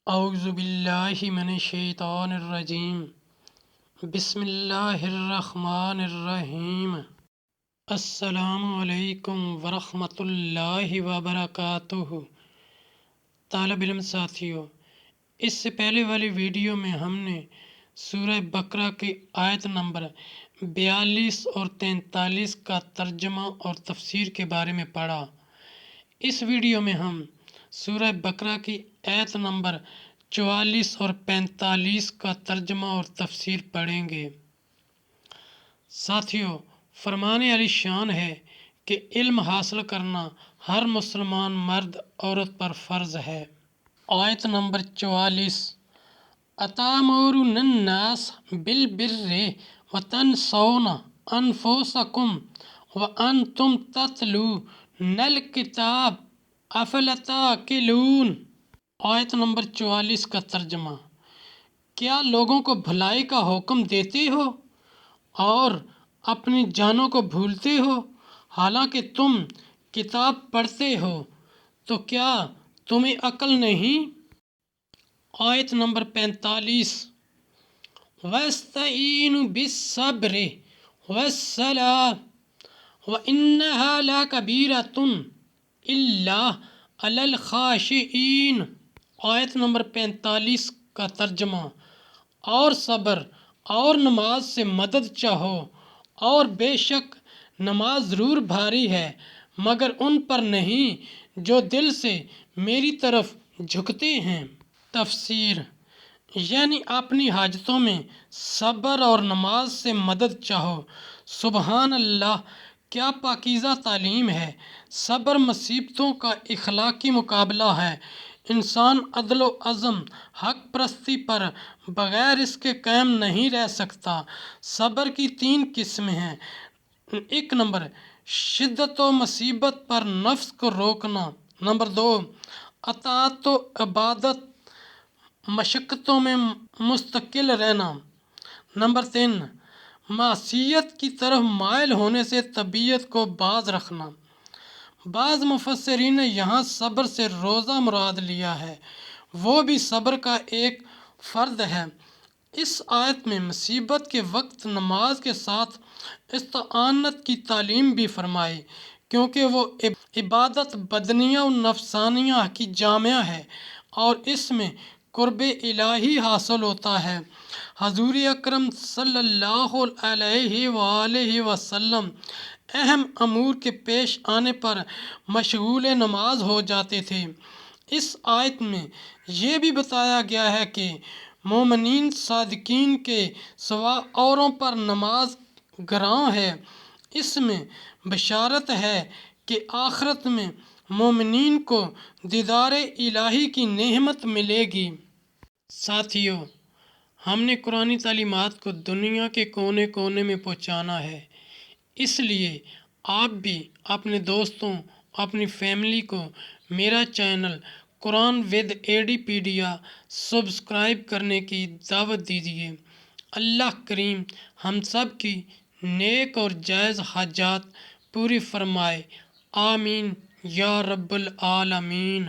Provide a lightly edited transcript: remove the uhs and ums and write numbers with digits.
اعوذ باللہ من الشیطان الرجیم بسم اللہ الرحمن الرحیم۔ السلام علیکم ورحمۃ اللہ وبرکاتہ۔ طالب علم ساتھیوں، اس سے پہلے والی ویڈیو میں ہم نے سورہ بقرہ کی آیت نمبر 42 اور 43 کا ترجمہ اور تفسیر کے بارے میں پڑھا۔ اس ویڈیو میں ہم سورہ بقرہ کی آیت نمبر 44 اور 45 کا ترجمہ اور تفسیر پڑھیں گے۔ ساتھیوں، فرمان علی شان ہے کہ علم حاصل کرنا ہر مسلمان مرد عورت پر فرض ہے۔ آیت نمبر 44، أَتَأْمُرُونَ النَّاسَ بِالْبِرِّ وَتَنْسَوْنَ أَنفُسَكُمْ وَأَنْتُمْ تَتْلُونَ الْكِتَابَ أَفَلَا تَعْقِلُونَ۔ آیت نمبر 44 کا ترجمہ، کیا لوگوں کو بھلائی کا حکم دیتے ہو اور اپنی جانوں کو بھولتے ہو، حالانکہ تم کتاب پڑھتے ہو، تو کیا تمہیں عقل نہیں؟ آیت نمبر 45، وَاسْتَعِینُوا بِالصَّبْرِ وَالصَّلَاةِ وَإِنَّهَا لَكَبِیرَةٌ إِلَّا عَلَى الْخَاشِعِینَ۔ آیت نمبر 45 کا ترجمہ، اور صبر اور نماز سے مدد چاہو، اور بے شک نماز ضرور بھاری ہے مگر ان پر نہیں جو دل سے میری طرف جھکتے ہیں۔ تفسیر، یعنی اپنی حاجتوں میں صبر اور نماز سے مدد چاہو۔ سبحان اللہ، کیا پاکیزہ تعلیم ہے! صبر مصیبتوں کا اخلاقی مقابلہ ہے۔ انسان عدل و عزم، حق پرستی پر بغیر اس کے قائم نہیں رہ سکتا۔ صبر کی 3 قسمیں ہیں۔ 1 نمبر، شدت و مصیبت پر نفس کو روکنا۔ نمبر 2، اطاعت و عبادت، مشقتوں میں مستقل رہنا۔ نمبر 3، معصیت کی طرف مائل ہونے سے طبیعت کو باز رکھنا۔ بعض مفسرین نے یہاں صبر سے روزہ مراد لیا ہے، وہ بھی صبر کا ایک فرد ہے۔ اس آیت میں مصیبت کے وقت نماز کے ساتھ استعانت کی تعلیم بھی فرمائی، کیونکہ وہ عبادت بدنیہ و نفسانیہ کی جامع ہے اور اس میں قرب الہی حاصل ہوتا ہے۔ حضور اکرم صلی اللہ علیہ وآلہ وسلم اہم امور کے پیش آنے پر مشغول نماز ہو جاتے تھے۔ اس آیت میں یہ بھی بتایا گیا ہے کہ مومنین صادقین کے سوا اوروں پر نماز گراں ہے۔ اس میں بشارت ہے کہ آخرت میں مومنین کو دیدار الہی کی نعمت ملے گی۔ ساتھیوں، ہم نے قرآنی تعلیمات کو دنیا کے کونے کونے میں پہنچانا ہے، اس لیے آپ بھی اپنے دوستوں، اپنی فیملی کو میرا چینل قرآن ود ایڈیپیڈیا سبسکرائب کرنے کی دعوت دیجیے۔ اللہ کریم ہم سب کی نیک اور جائز حاجات پوری فرمائے، آمین یا رب العالمین۔